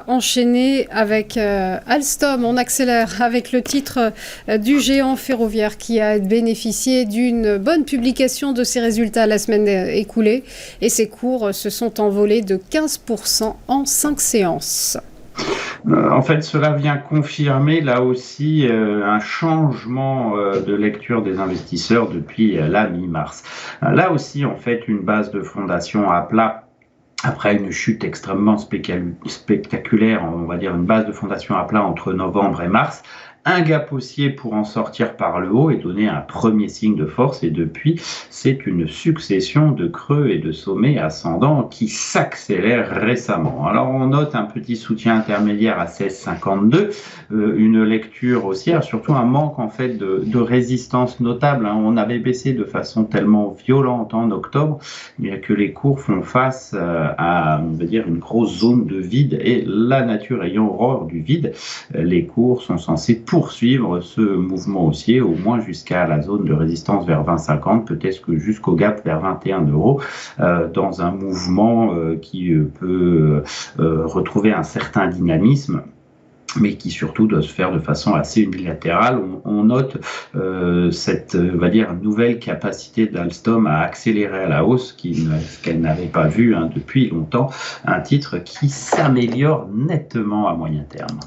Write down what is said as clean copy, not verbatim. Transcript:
va enchaîner avec Alstom. On accélère avec le titre du géant ferroviaire qui a bénéficié d'une bonne publication de ses résultats la semaine écoulée. Et ses cours se sont envolés de 15% en 5 séances. En fait, cela vient confirmer là aussi un changement de lecture des investisseurs depuis la mi-mars. Là aussi, en fait, une base de fondation à plat. Après une chute extrêmement spectaculaire, on va dire une base de fondation à plat entre novembre et mars, un gap haussier pour en sortir par le haut et donner un premier signe de force. Et depuis, c'est une succession de creux et de sommets ascendants qui s'accélèrent récemment. Alors on note un petit soutien intermédiaire à 16,52, une lecture haussière, surtout un manque en fait de résistance notable. On avait baissé de façon tellement violente en octobre, que les cours font face à, on va dire, une grosse zone de vide, et la nature ayant horreur du vide, les cours sont censés poursuivre ce mouvement haussier au moins jusqu'à la zone de résistance vers 20,50, peut-être que jusqu'au gap vers 21 euros, dans un mouvement qui peut retrouver un certain dynamisme, mais qui surtout doit se faire de façon assez unilatérale. On note cette, on va dire, nouvelle capacité d'Alstom à accélérer à la hausse qu'elle n'avait pas vue depuis longtemps, un titre qui s'améliore nettement à moyen terme.